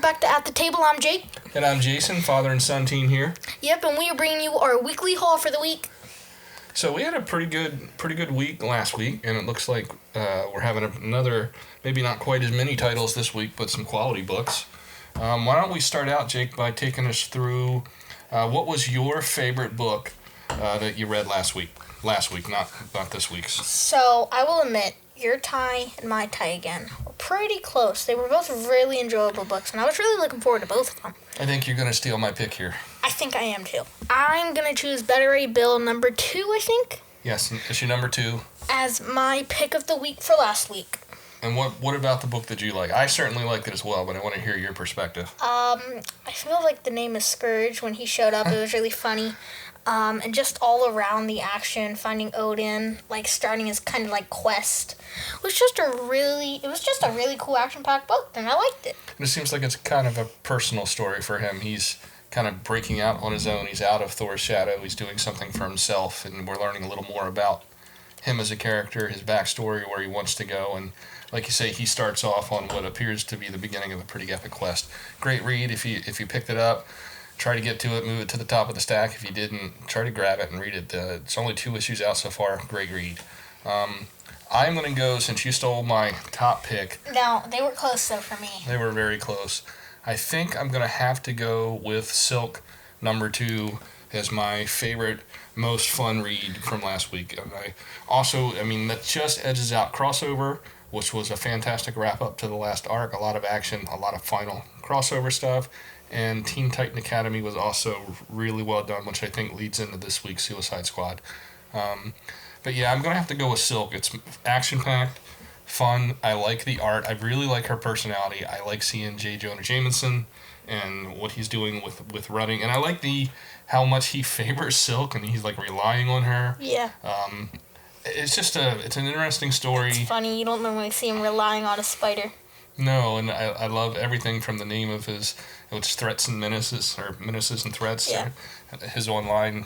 back to At the Table. I'm Jake. And I'm Jason, father and son team here. Yep, and we are bringing you our weekly haul for the week. So we had a pretty good week last week, and it looks like we're having another, maybe not quite as many titles this week, but some quality books. Why don't we start out, Jake, by taking us through what was your favorite book that you read last week? Last week, not this week's. So, I will admit, your tie and my tie again were pretty close. They were both really enjoyable books, and I was really looking forward to both of them. I think you're going to steal my pick here. I think I am too. I'm going to choose Better A Bill number 2, I think. Yes, issue number 2. As my pick of the week for last week. And what about the book that you like? I certainly liked it as well, but I want to hear your perspective. I feel like the name is Scourge. When he showed up, it was really funny. And just all around the action, finding Odin, like starting his kind of like quest, was just a really cool action-packed book, and I liked it. And it seems like it's kind of a personal story for him. He's kind of breaking out on his own. He's out of Thor's shadow. He's doing something for himself, and we're learning a little more about him as a character, his backstory, where he wants to go, and like you say, he starts off on what appears to be the beginning of a pretty epic quest. Great read if you picked it up. Try to get to it, move it to the top of the stack. If you didn't, try to grab it and read it. It's only 2 issues out so far. Great read. I'm going to go, since you stole my top pick. No, they were close though for me. They were very close. I think I'm going to have to go with Silk number 2 as my favorite, most fun read from last week. And that just edges out Crossover, which was a fantastic wrap-up to the last arc. A lot of action, a lot of final crossover stuff. And Teen Titan Academy was also really well done, which I think leads into this week's Suicide Squad. But yeah, I'm going to have to go with Silk. It's action-packed, fun. I like the art. I really like her personality. I like seeing J. Jonah Jameson and what he's doing with running. And I like how much he favors Silk, and he's like relying on her. Yeah. It's an interesting story. It's funny, you don't normally see him relying on a spider. No, and I love everything from the name of his Threats and Menaces, or Menaces and Threats, yeah. His online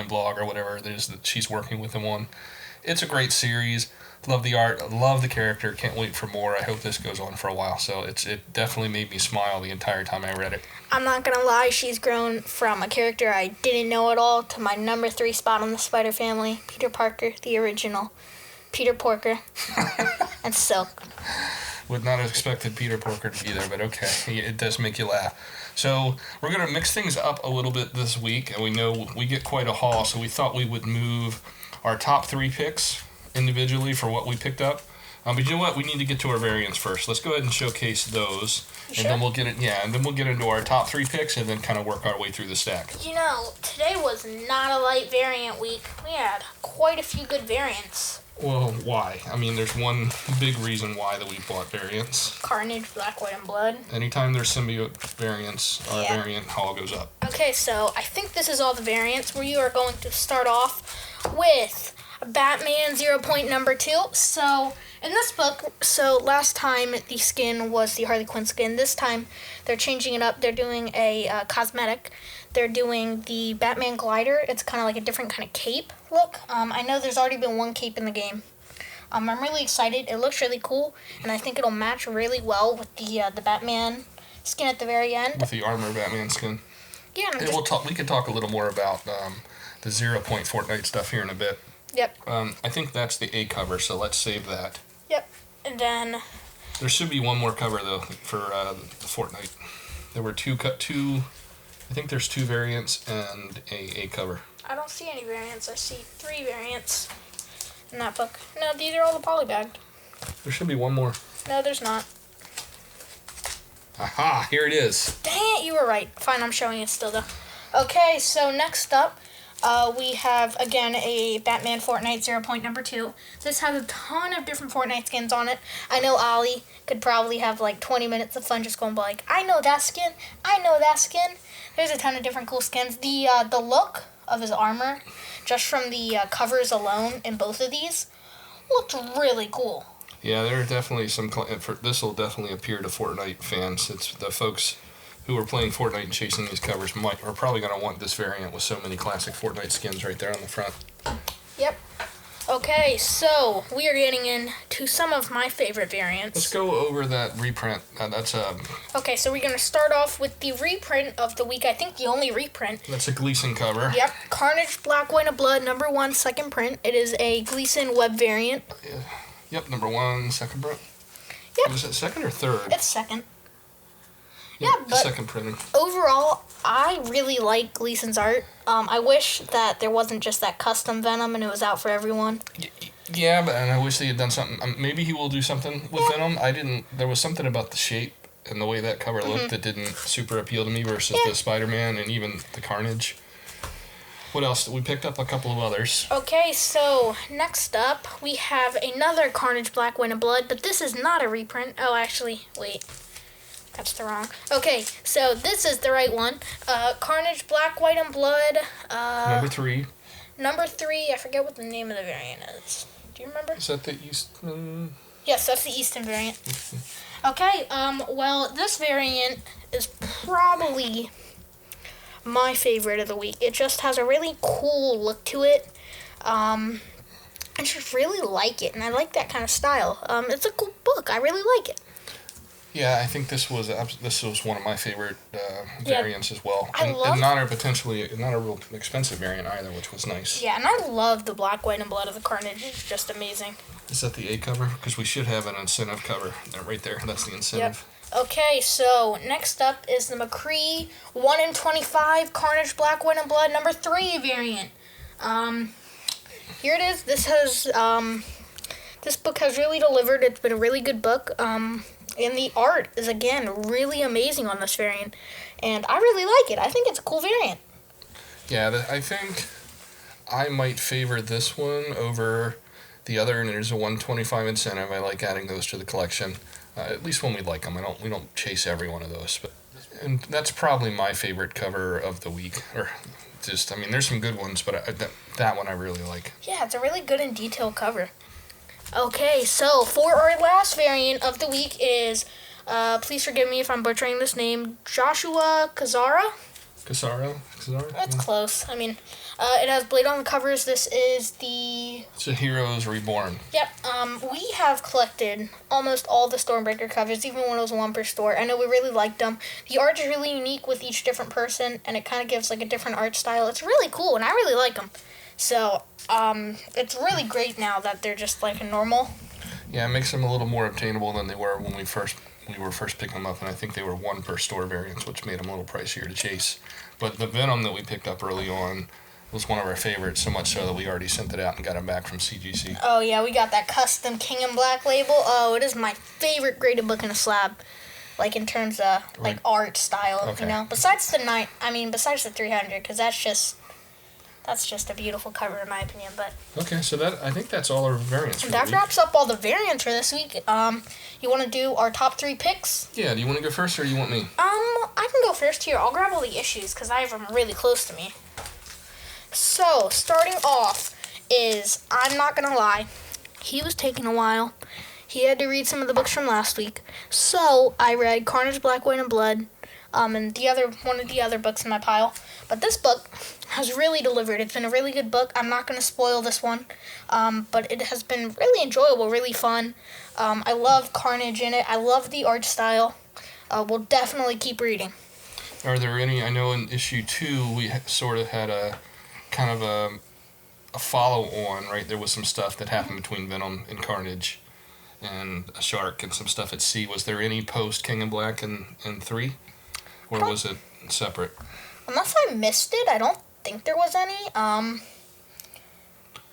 blog or whatever it is that she's working with him on. It's a great series. Love the art, love the character, can't wait for more. I hope this goes on for a while. So it definitely made me smile the entire time I read it. I'm not going to lie, she's grown from a character I didn't know at all to my number 3 spot on the Spider family, Peter Parker, the original, Peter Porker, and Silk. Would not have expected Peter Porker to be there, but okay, it does make you laugh. So we're going to mix things up a little bit this week, and we know we get quite a haul, so we thought we would move our top 3 picks individually for what we picked up. But you know what? We need to get to our variants first. Let's go ahead and showcase those, then we'll get into our top 3 picks, and then kind of work our way through the stack. You know, today was not a light variant week. We had quite a few good variants. Well, why? I mean, there's one big reason why that we bought variants. Carnage, Black, White, and Blood. Anytime there's symbiote variants, our variant haul goes up. Okay, so I think this is all the variants. We are going to start off with Batman 0 Point number 2. So, in this book, last time the skin was the Harley Quinn skin. This time, they're changing it up. They're doing a cosmetic. They're doing the Batman glider. It's kind of like a different kind of cape look. I know there's already been one cape in the game. I'm really excited. It looks really cool, and I think it'll match really well with the Batman skin at the very end. With the armor Batman skin. Yeah. We can talk a little more about the 0 Point Fortnite stuff here in a bit. Yep. I think that's the A cover, so let's save that. Yep. And then there should be one more cover though for the Fortnite. There were two. I think there's 2 variants and a cover. I don't see any variants. I see 3 variants in that book. No, these are all the polybagged. There should be one more. No, there's not. Aha! Here it is. Dang it, you were right. Fine, I'm showing it still though. Okay, so next up, we have again a Batman Fortnite 0 Point number 2. This has a ton of different Fortnite skins on it. I know Ollie could probably have like 20 minutes of fun just going like, I know that skin. I know that skin. There's a ton of different cool skins. The look of his armor, just from the covers alone in both of these, looked really cool. Yeah, there are definitely this will definitely appeal to Fortnite fans. It's the folks who are playing Fortnite and chasing these covers are probably going to want this variant with so many classic Fortnite skins right there on the front. Yep. Okay, so we are getting into some of my favorite variants. Let's go over that reprint. Okay, so we're going to start off with the reprint of the week. I think the only reprint. That's a Gleason cover. Yep, Carnage Black, White, and Blood, #1, second print. It is a Gleason web variant. Yep, #1, second print. Yep. Was it second or third? It's second. Yeah, but second printing. Overall, I really like Gleason's art. I wish that there wasn't just that custom Venom and it was out for everyone. Yeah, and I wish they had done something. Maybe he will do something with Venom. There was something about the shape and the way that cover looked that didn't super appeal to me versus the Spider-Man and even the Carnage. What else? We picked up a couple of others. Okay, so next up we have another Carnage Black, White, and Blood, but this is not a reprint. Oh, actually, wait. That's the wrong. Okay, so this is the right one. Carnage Black, White, and Blood. #3. #3, I forget what the name of the variant is. Do you remember? Is that the Eastman? Yes, that's the Easton variant. Okay, well, this variant is probably my favorite of the week. It just has a really cool look to it. I just really like it, and I like that kind of style. It's a cool book. I really like it. Yeah, I think this was one of my favorite variants as well. And not a real expensive variant either, which was nice. Yeah, and I love the Black, White, and Blood of the Carnage. It's just amazing. Is that the A cover? Because we should have an incentive cover right there. That's the incentive. Yep. Okay, so next up is the McCree 1 in 25 Carnage Black, White, and Blood #3 variant. Here it is. This book has really delivered. It's been a really good book. And the art is, again, really amazing on this variant. And I really like it. I think it's a cool variant. Yeah, I think I might favor this one over the other, and there's a 125 incentive. I like adding those to the collection, at least when we like them. We don't chase every one of those. And that's probably my favorite cover of the week. There's some good ones, but that one I really like. Yeah, it's a really good and detailed cover. Okay, so for our last variant of the week is, please forgive me if I'm butchering this name, Joshua Kazara? Casaro? That's close. It has Blade on the covers. This is It's a Heroes Reborn. Yep. We have collected almost all the Stormbreaker covers, even when it was one per store. I know we really liked them. The art is really unique with each different person, and it kind of gives like a different art style. It's really cool, and I really like them. So, it's really great now that they're just like a normal. Yeah, it makes them a little more obtainable than they were when we were first picking them up, and I think they were one per store variants, which made them a little pricier to chase. But the Venom that we picked up early on was one of our favorites, so much so that we already sent it out and got it back from CGC. Oh yeah, we got that custom King in Black label. Oh, it is my favorite graded book in a slab, like in terms of like art style, okay. Besides the 300, because that's just a beautiful cover in my opinion. But okay, so I think that's all our variants for that the week. wraps up all the variants for this week. You want to do our top 3 picks? Yeah, do you want to go first or do you want me? I can go first here. I'll grab all the issues because I have them really close to me. So, starting off is, I'm not going to lie, he was taking a while. He had to read some of the books from last week. So, I read Carnage Black, White, and Blood, and one of the other books in my pile. But this book has really delivered. It's been a really good book. I'm not going to spoil this one, but it has been really enjoyable, really fun. I love Carnage in it. I love the art style. We'll definitely keep reading. Are there any, I know in issue 2 we sort of had a kind of a follow-on, right? There was some stuff that happened between Venom and Carnage and a shark and some stuff at sea. Was there any post King in Black in 3? Or was it separate? Unless I missed it, I don't think there was any. I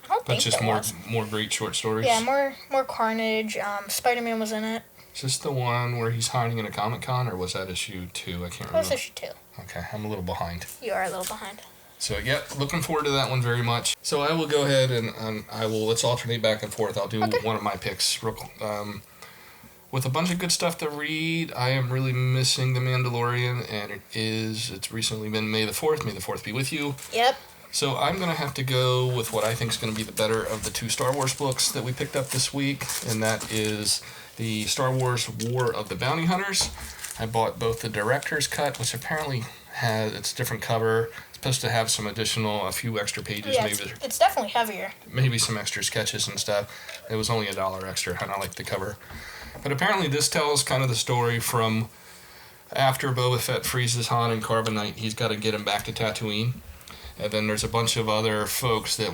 don't think just there was. more great short stories? Yeah, more Carnage. Spider-Man was in it. Is this the one where he's hiding in a Comic-Con, or was that issue 2? I can't remember. It was issue 2. Okay, I'm a little behind. You are a little behind. So, yeah, looking forward to that one very much. So I will go ahead and let's alternate back and forth. I'll do one of my picks. With a bunch of good stuff to read, I am really missing The Mandalorian, and it's recently been May the 4th. May the 4th be with you. Yep. So I'm going to have to go with what I think is going to be the better of the 2 Star Wars books that we picked up this week, and that is the Star Wars War of the Bounty Hunters. I bought both the director's cut, which apparently it's a different cover. It's supposed to have a few extra pages, Yeah, maybe it's definitely heavier. maybe some extra sketches and stuff. It was only $1 extra, and I like the cover. But apparently this tells kind of the story from after Boba Fett freezes Han and Carbonite, he's got to get him back to Tatooine. And then there's a bunch of other folks that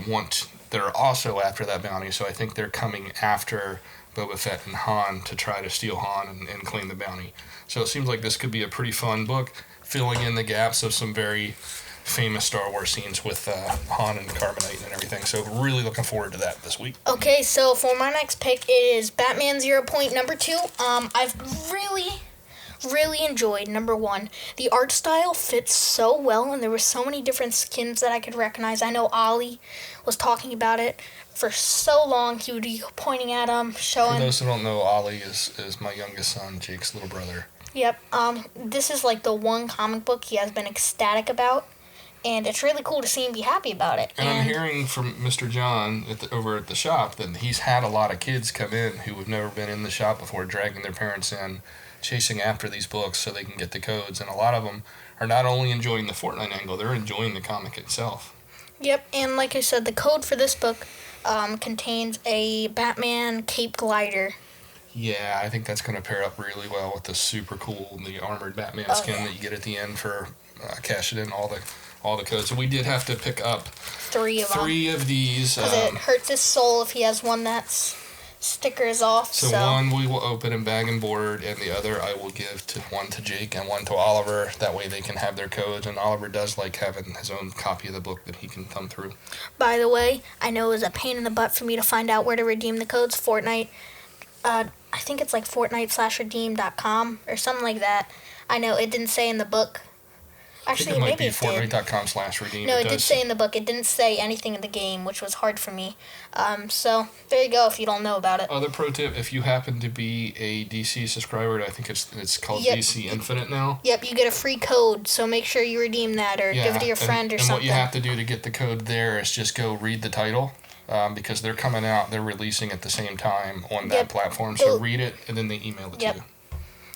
are also after that bounty, so I think they're coming after Boba Fett and Han to try to steal Han and claim the bounty. So it seems like this could be a pretty fun book, filling in the gaps of some very famous Star Wars scenes with Han and Carbonite and everything. So really looking forward to that this week. Okay, so for my next pick is Batman 0.2. I've really enjoyed number 1. The art style fits so well, and there were so many different skins that I could recognize. I know Ollie was talking about it for so long. He would be pointing at him, showing. For those who don't know, Ollie is my youngest son, Jake's little brother. Yep. This is like the one comic book he has been ecstatic about, and it's really cool to see him be happy about it. And I'm hearing from Mr. John over at the shop that he's had a lot of kids come in who have never been in the shop before, dragging their parents in, chasing after these books so they can get the codes. And a lot of them are not only enjoying the Fortnite angle, they're enjoying the comic itself. Yep, and like I said, the code for this book contains a Batman cape glider. Yeah, I think that's going to pair up really well with the armored Batman skin that you get at the end for cashing in all the codes. So we did have to pick up 3 of these. Because it hurts his soul if he has one that's stickers off. So one we will open and bag and board, and the other I will give one to Jake and one to Oliver. That way they can have their codes, and Oliver does like having his own copy of the book that he can thumb through. By the way, I know it was a pain in the butt for me to find out where to redeem the codes. Fortnite, I think it's like Fortnite/redeem.com or something like that. I know it didn't say in the book. Actually, I think it might be maybe it did. Fortnite.com/redeem. No, it did say in the book. It didn't say anything in the game, which was hard for me. So there you go. If you don't know about it. Other pro tip: if you happen to be a DC subscriber, I think it's called Yep. DC Infinite now. Yep, you get a free code, so make sure you redeem that or give it to your friend or something. And what you have to do to get the code there is just go read the title. Because they're coming out, they're releasing at the same time on that platform. So read it, and then they email it to you.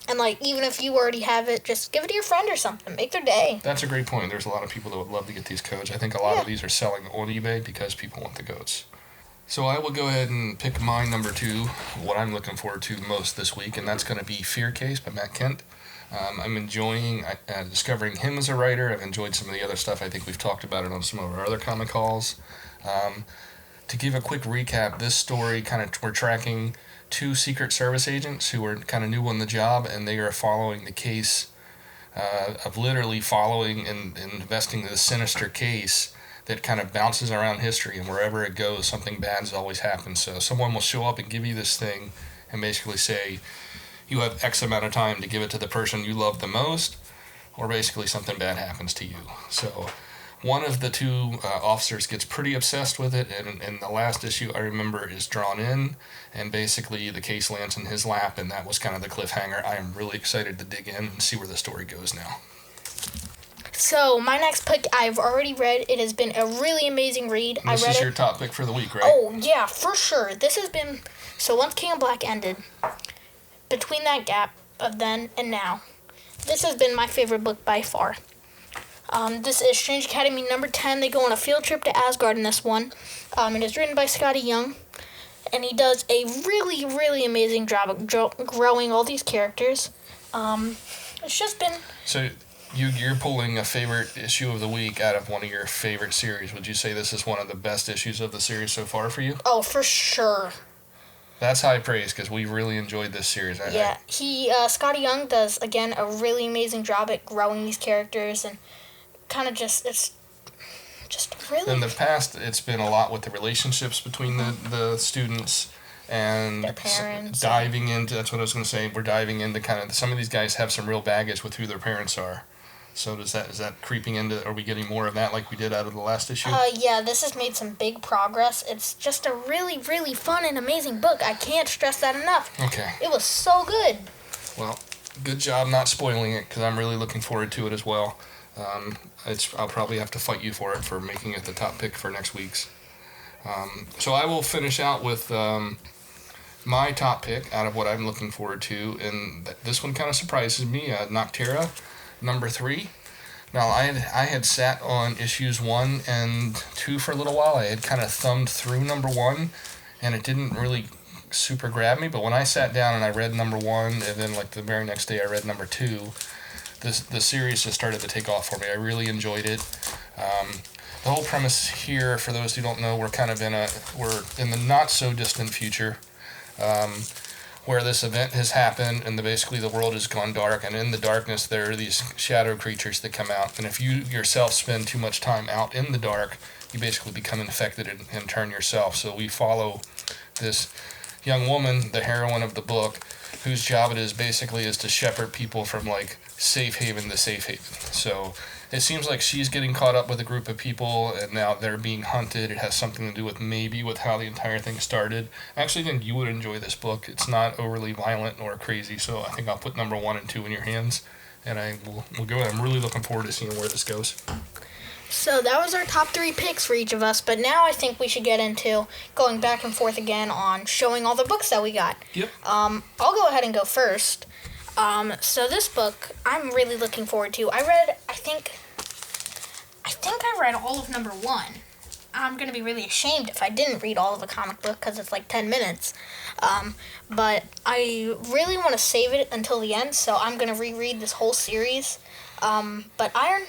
And even if you already have it, just give it to your friend or something. Make their day. That's a great point. There's a lot of people that would love to get these codes. I think a lot of these are selling on eBay because people want the codes. So I will go ahead and pick my number 2, what I'm looking forward to most this week, and that's going to be Fear Case by Matt Kent. I'm enjoying discovering him as a writer. I've enjoyed some of the other stuff. I think we've talked about it on some of our other comic calls. To give a quick recap, this story we're tracking 2 Secret Service agents who are kind of new on the job, and they are following the case of literally following and investing this sinister case that kind of bounces around history, and wherever it goes, something bad has always happened. So someone will show up and give you this thing and basically say, you have X amount of time to give it to the person you love the most, or basically something bad happens to you. So one of the 2 officers gets pretty obsessed with it, and the last issue I remember is drawn in, and basically the case lands in his lap, and that was kind of the cliffhanger. I am really excited to dig in and see where the story goes now. So my next pick I've already read. It has been a really amazing read. And this is your top pick for the week, right? Oh, yeah, for sure. This has been... So once King of Black ended, between that gap of then and now, this has been my favorite book by far. This is Strange Academy number 10. They go on a field trip to Asgard in this one. It is written by Scotty Young, and he does a really amazing job of growing all these characters. It's just been... So you're pulling a favorite issue of the week out of one of your favorite series. Would you say this is one of the best issues of the series so far for you? Oh, for sure. That's high praise, because we really enjoyed this series. Scotty Young does, again, a really amazing job at growing these characters, and kind of it's just really... In the past, it's been a lot with the relationships between the students and their parents. Diving into, that's what I was going to say, we're diving into kind of, some of these guys have some real baggage with who their parents are. So is that creeping into, are we getting more of that like we did out of the last issue? Yeah, this has made some big progress. It's just a really fun and amazing book. I can't stress that enough. Okay. It was so good. Well, good job not spoiling it, because I'm really looking forward to it as well. I'll probably have to fight you for it, for making it the top pick for next week's. So I will finish out with my top pick out of what I'm looking forward to, and this one kind of surprises me. Noctera, number 3. Now, I had sat on issues 1 and 2 for a little while. I had kind of thumbed through number 1, and it didn't really super grab me. But when I sat down and I read number 1, and then like the very next day I read number 2, the series just started to take off for me. I really enjoyed it. The whole premise here, for those who don't know, we're in the not so distant future. Where this event has happened, and basically the world has gone dark, and in the darkness there are these shadow creatures that come out, and if you yourself spend too much time out in the dark, you basically become infected and turn yourself. So we follow this young woman, the heroine of the book, whose job it is basically is to shepherd people from like safe haven to safe haven. So it seems like she's getting caught up with a group of people, and now they're being hunted. It has something to do with how the entire thing started. I actually think you would enjoy this book. It's not overly violent or crazy, so I think I'll put number 1 and 2 in your hands, and we'll go. I'm really looking forward to seeing where this goes. So that was our top 3 picks for each of us, but now I think we should get into going back and forth again on showing all the books that we got. Yep. I'll go ahead and go first. So this book, I'm really looking forward to. I think I read all of number 1. I'm going to be really ashamed if I didn't read all of a comic book because it's like 10 minutes. But I really want to save it until the end, so I'm going to reread this whole series. But Iron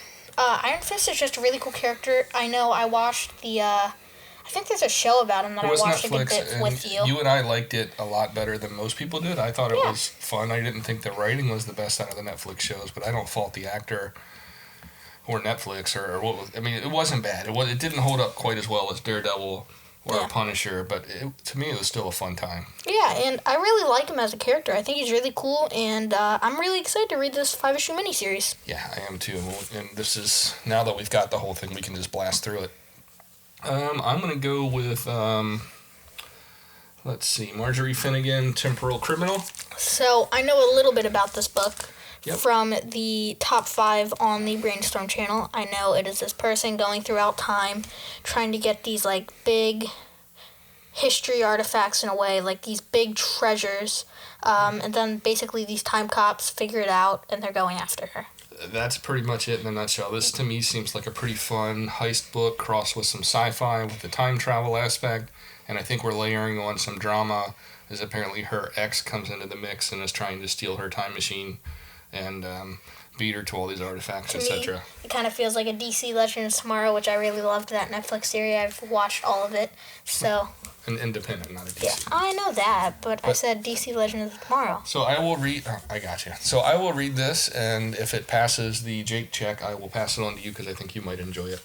Fist is just a really cool character. I know I watched I think there's a show about him that I watched a good bit with you. You and I liked it a lot better than most people did. I thought it was fun. I didn't think the writing was the best out of the Netflix shows, but I don't fault the actor or Netflix or what was. I mean, it wasn't bad. It didn't hold up quite as well as Daredevil or Punisher, but to me it was still a fun time. Yeah, and I really like him as a character. I think he's really cool, and I'm really excited to read this 5-issue miniseries. Yeah, I am too. And this is, now that we've got the whole thing, we can just blast through it. I'm going to go with, let's see, Marjorie Finnegan, Temporal Criminal. So, I know a little bit about this book from the top 5 on the BrainStorm channel. I know it is this person going throughout time, trying to get these, like, big history artifacts in a way, like these big treasures, and then basically these time cops figure it out, and they're going after her. That's pretty much it in a nutshell. This, to me, seems like a pretty fun heist book crossed with some sci-fi with the time travel aspect, and I think we're layering on some drama, as apparently her ex comes into the mix and is trying to steal her time machine and beat her to all these artifacts, etc. It kind of feels like a DC Legends of Tomorrow, which I really loved, that Netflix series. I've watched all of it, so... An independent, not a DC. Yeah, I know that, but I said DC Legends of Tomorrow. So I will read... Oh, I got you. So I will read this, and if it passes the Jake check, I will pass it on to you, because I think you might enjoy it.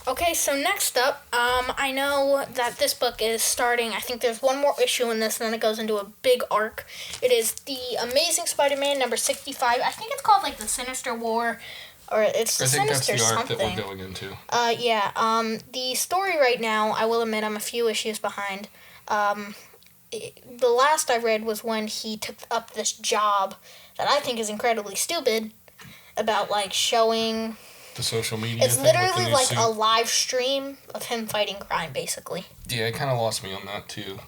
Okay, so next up, I know that this book is starting, I think there's one more issue in this, and then it goes into a big arc. It is The Amazing Spider-Man number 65. I think it's called, like, The Sinister War, or it's The Sinister something. I think that's the arc that we're going into. The story right now, I will admit I'm a few issues behind. The last I read was when he took up this job that I think is incredibly stupid about, like, showing... The social media. It's literally like a live stream of him fighting crime, basically. Yeah, it kind of lost me on that, too.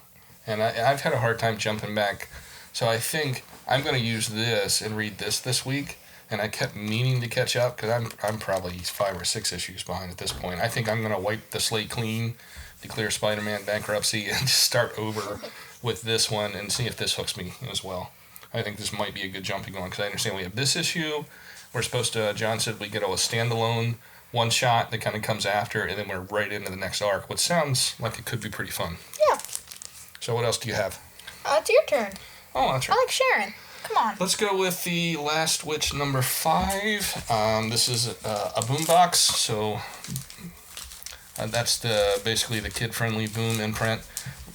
And I've had a hard time jumping back. So I think I'm going to use this and read this week. And I kept meaning to catch up, because I'm probably 5 or 6 issues behind at this point. I think I'm going to wipe the slate clean, declare Spider-Man bankruptcy, and just start over with this one and see if this hooks me as well. I think this might be a good jumping on, because I understand we have this issue. We're supposed to, John said we get a standalone one shot that kind of comes after, and then we're right into the next arc, which sounds like it could be pretty fun. Yeah. So what else do you have? It's your turn. Oh, that's right. I like Sharon. Come on. Let's go with The Last Witch number 5. This is a boombox, so that's basically the kid-friendly Boom imprint.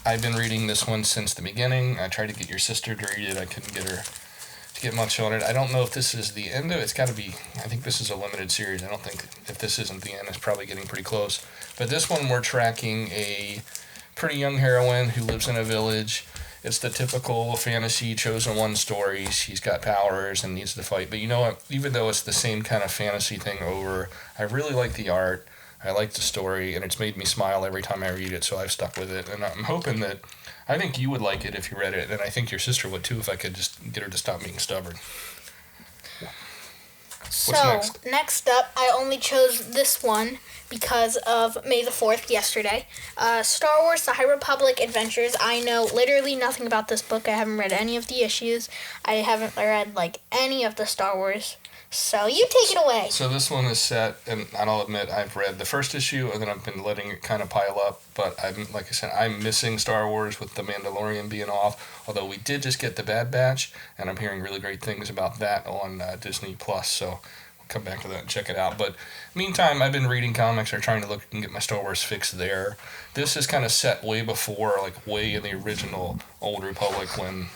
I've been reading this one since the beginning. I tried to get your sister to read it. I couldn't get her to get much on it. I don't know if this is the end of it. It's got to be. I think this is a limited series. I don't think if this isn't the end, it's probably getting pretty close. But this one, we're tracking a pretty young heroine who lives in a village. It's the typical fantasy chosen one story. She's got powers and needs to fight. But you know what? Even though it's the same kind of fantasy thing over, I really like the art. I like the story, and it's made me smile every time I read it, so I've stuck with it. And I'm hoping that, I think you would like it if you read it, and I think your sister would too if I could just get her to stop being stubborn. So, next? next up, I only chose this one because of May the 4th, yesterday. Star Wars The High Republic Adventures. I know literally nothing about this book. I haven't read any of the issues. I haven't read, any of the Star Wars. So, you take it away. So this one is set, and I'll admit I've read the first issue, and then I've been letting it kind of pile up. But like I said, I'm missing Star Wars with The Mandalorian being off. Although we did just get the Bad Batch, and I'm hearing really great things about that on Disney Plus. So we'll come back to that and check it out. But meantime, I've been reading comics or trying to look and get my Star Wars fix there. This is kind of set way before, way in the original Old Republic when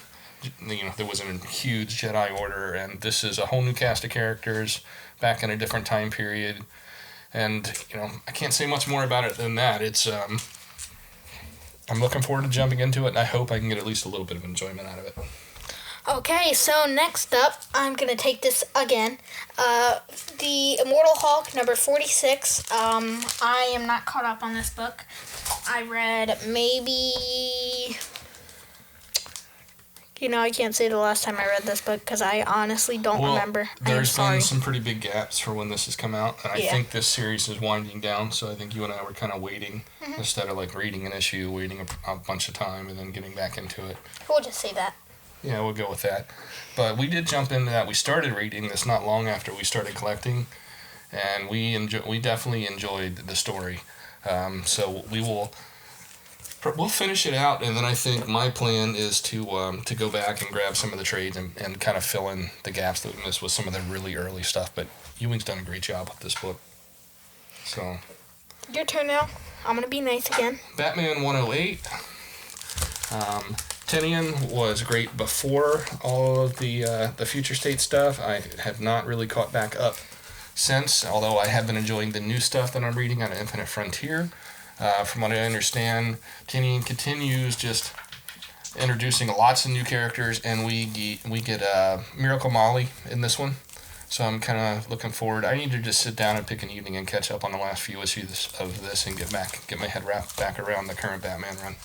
there was a huge Jedi Order, and this is a whole new cast of characters back in a different time period. And I can't say much more about it than that. It's I'm looking forward to jumping into it, and I hope I can get at least a little bit of enjoyment out of it. Okay, so next up, I'm going to take this again. The Immortal Hulk, number 46. I am not caught up on this book. I read maybe... I can't say the last time I read this book because I honestly don't remember. There's been some pretty big gaps for when this has come out, and I Yeah. think this series is winding down, so I think you and I were kind of waiting instead of reading an issue, waiting a bunch of time, and then getting back into it. We'll just say that. Yeah, we'll go with that. But we did jump into that. We started reading this not long after we started collecting, and we definitely enjoyed the story. So we'll finish it out, and then I think my plan is to go back and grab some of the trades and kind of fill in the gaps that we missed with some of the really early stuff. But Ewing's done a great job with this book. So Your turn now. I'm going to be nice again. Batman 108. Tinian was great before all of the Future State stuff. I have not really caught back up since, although I have been enjoying the new stuff that I'm reading on Infinite Frontier. From what I understand, Tinian continues just introducing lots of new characters, and we get Miracle Molly in this one. So I'm kind of looking forward. I need to just sit down and pick an evening and catch up on the last few issues of this and get my head wrapped back around the current Batman run.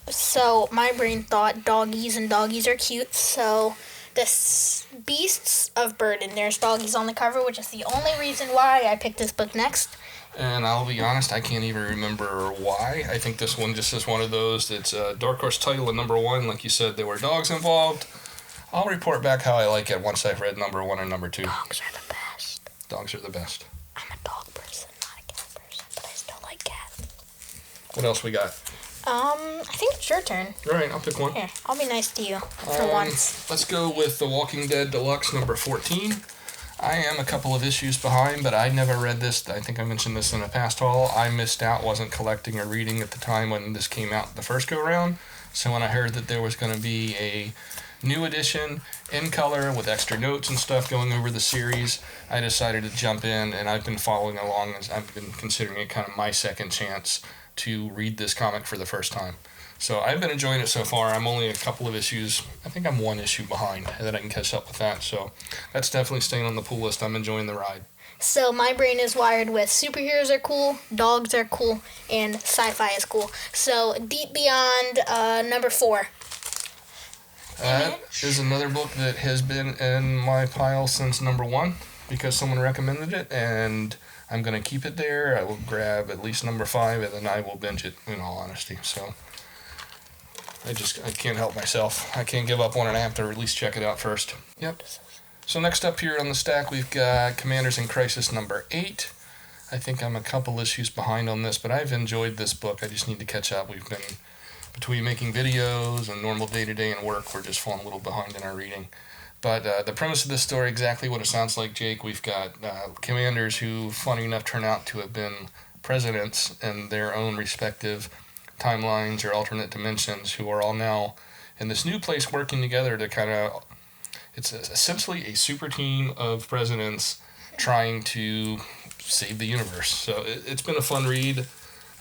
So my brain thought doggies and doggies are cute, so this Beasts of Burden, there's doggies on the cover, which is the only reason why I picked this book next. And I'll be honest, I can't even remember why. I think this one just is one of those that's a Dark Horse title and number one. Like you said, there were dogs involved. I'll report back how I like it once I've read number one and number two. Dogs are the best. Dogs are the best. I'm a dog person, not a cat person, but I still like cats. What else we got? I think it's your turn. All right, I'll pick one. Here, I'll be nice to you for once. Let's go with The Walking Dead Deluxe number 14. I am a couple of issues behind, but I never read this. I think I mentioned this in a past haul. I missed out, wasn't collecting or reading at the time when this came out the first go-around. So when I heard that there was going to be a new edition in color with extra notes and stuff going over the series, I decided to jump in, and I've been following along as I've been considering it kind of my second chance to read this comic for the first time. So I've been enjoying it so far. I'm only a couple of issues. I think I'm one issue behind, and then I can catch up with that. So that's definitely staying on the pull list. I'm enjoying the ride. So my brain is wired with superheroes are cool, dogs are cool, and sci-fi is cool. So Deep Beyond, number 4. That is another book that has been in my pile since number 1 because someone recommended it, and I'm going to keep it there. I will grab at least number 5, and then I will binge it, in all honesty. So I can't help myself. I can't give up on it. I have to at least check it out first. Yep. So next up here on the stack, we've got Commanders in Crisis number 8. I think I'm a couple issues behind on this, but I've enjoyed this book. I just need to catch up. We've been, between making videos and normal day-to-day and work, we're just falling a little behind in our reading. But the premise of this story, exactly what it sounds like, Jake. We've got commanders who, funny enough, turn out to have been presidents in their own respective timelines or alternate dimensions, who are all now in this new place working together to kind of... It's essentially a super team of presidents trying to save the universe. So it's been a fun read.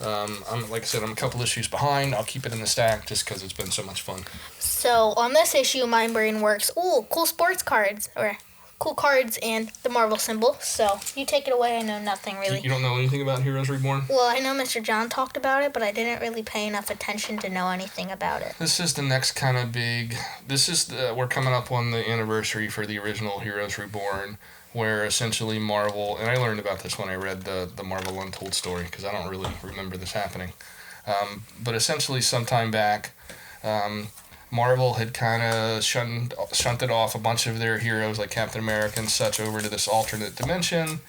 Like I said, I'm a couple issues behind. I'll keep it in the stack just because it's been so much fun. So on this issue, my brain works. Ooh, cool sports cards or cool cards and the Marvel symbol. So you take it away. I know nothing really. You don't know anything about Heroes Reborn? Well, I know Mr. John talked about it, but I didn't really pay enough attention to know anything about it. This is the next kind of big. We're coming up on the anniversary for the original Heroes Reborn, where essentially Marvel, and I learned about this when I read the Marvel Untold story, because I don't really remember this happening. But essentially, sometime back, Marvel had kind of shunted off a bunch of their heroes, like Captain America and such, over to this alternate dimension,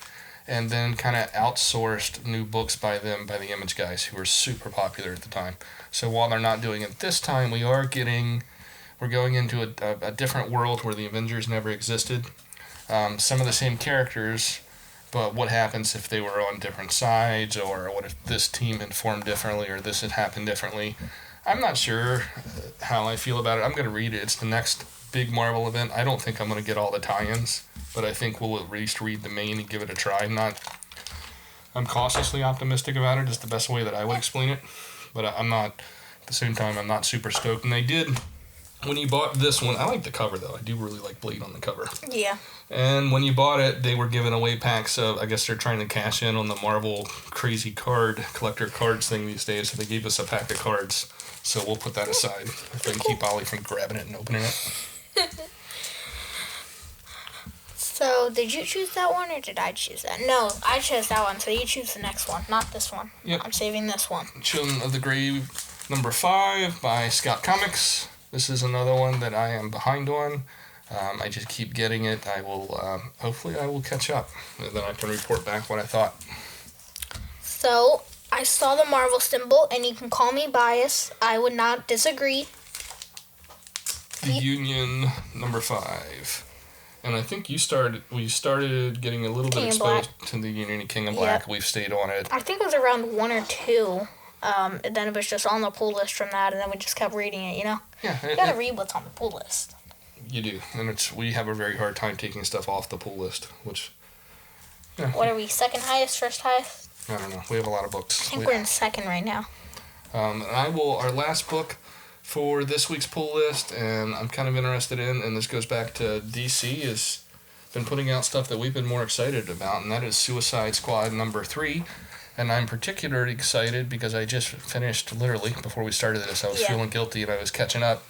and then kind of outsourced new books by the Image guys, who were super popular at the time. So while they're not doing it this time, we're going into a different world where the Avengers never existed. Some of the same characters, but what happens if they were on different sides, or what if this team had formed differently, or this had happened differently? I'm not sure how I feel about it. I'm going to read it. It's the next big Marvel event. I don't think I'm going to get all the tie-ins, but I think we'll at least read the main and give it a try. I'm cautiously optimistic about it, is the best way that I would explain it. But I'm not, at the same time, I'm not super stoked. And they did, when you bought this one, I like the cover, though. I do really like Blade on the cover. Yeah. And when you bought it, they were giving away packs of, I guess they're trying to cash in on the Marvel crazy collector cards thing these days. So they gave us a pack of cards. So we'll put that aside if I can keep Ollie from grabbing it and opening it. So, did you choose that one, or did I choose that? No, I chose that one, so you choose the next one, not this one. Yep. I'm saving this one. Children of the Grave #5 by Scout Comics. This is another one that I am behind on. I just keep getting it. I will, hopefully I will catch up, and then I can report back what I thought. So, I saw the Marvel symbol, and you can call me biased. I would not disagree. The Union #5. And I think we started getting a little bit exposed to the Union and King of Black. Yeah. We've stayed on it. I think it was around 1 or 2. And then it was just on the pull list from that, and then we just kept reading it, you know? Yeah. You gotta read what's on the pull list. You do. And we have a very hard time taking stuff off the pull list, which... Yeah. What are we, second highest, first highest? I don't know. We have a lot of books. I think we're in second right now. Our last book for this week's pull list, and I'm kind of interested in, and this goes back to DC, has been putting out stuff that we've been more excited about, and that is Suicide Squad #3. And I'm particularly excited because I just finished, literally, before we started this, I was feeling guilty and I was catching up.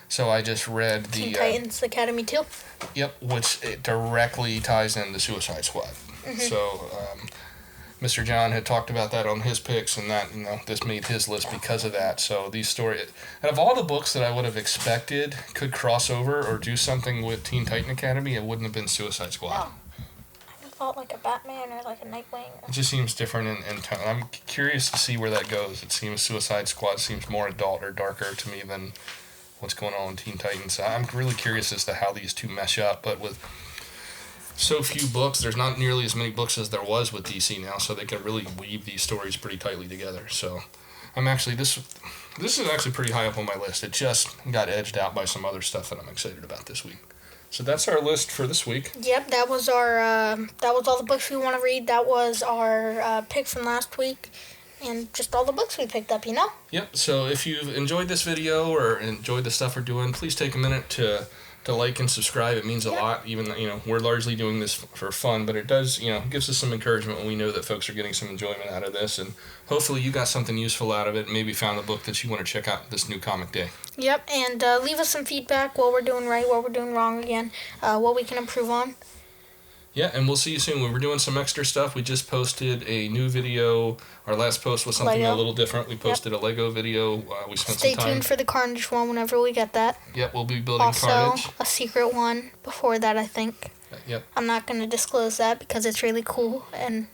So I just read Teen Titans Academy 2? Yep, which it directly ties into Suicide Squad. Mm-hmm. So, Mr. John had talked about that on his picks, and that, this made his list because of that. So these stories, out of all the books that I would have expected could cross over or do something with Teen Titan Academy, it wouldn't have been Suicide Squad. Oh. I thought like a Batman or like a Nightwing. It just seems different in tone. I'm curious to see where that goes. It seems Suicide Squad seems more adult or darker to me than what's going on in Teen Titans. So I'm really curious as to how these two mesh up, but with so few books, there's not nearly as many books as there was with DC now, so they can really weave these stories pretty tightly together. So I'm actually, this is actually pretty high up on my list. It just got edged out by some other stuff that I'm excited about this week. So that's our list for this week. Yep, that was all the books we want to read. That was our pick from last week, and just all the books we picked up, Yep, so if you've enjoyed this video or enjoyed the stuff we're doing, please take a minute to like and subscribe. It means a lot. Even, we're largely doing this for fun, but it does, gives us some encouragement when we know that folks are getting some enjoyment out of this, and hopefully you got something useful out of it, maybe found a book that you want to check out this new comic day. Yep, and leave us some feedback, what we're doing right, what we're doing wrong again, what we can improve on. Yeah, and we'll see you soon. We're doing some extra stuff. We just posted a new video. Our last post was something a little different. We posted a Lego video. We spent some time. Stay tuned for the Carnage one whenever we get that. Yep, we'll be building Carnage. Also, a secret one before that, I think. Yep. I'm not going to disclose that because it's really cool. And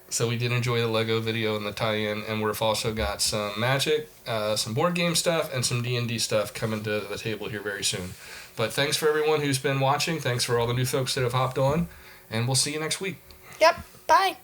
so we did enjoy the Lego video and the tie-in, and we've also got some Magic, some board game stuff, and some D&D stuff coming to the table here very soon. But thanks for everyone who's been watching. Thanks for all the new folks that have hopped on. And we'll see you next week. Yep. Bye.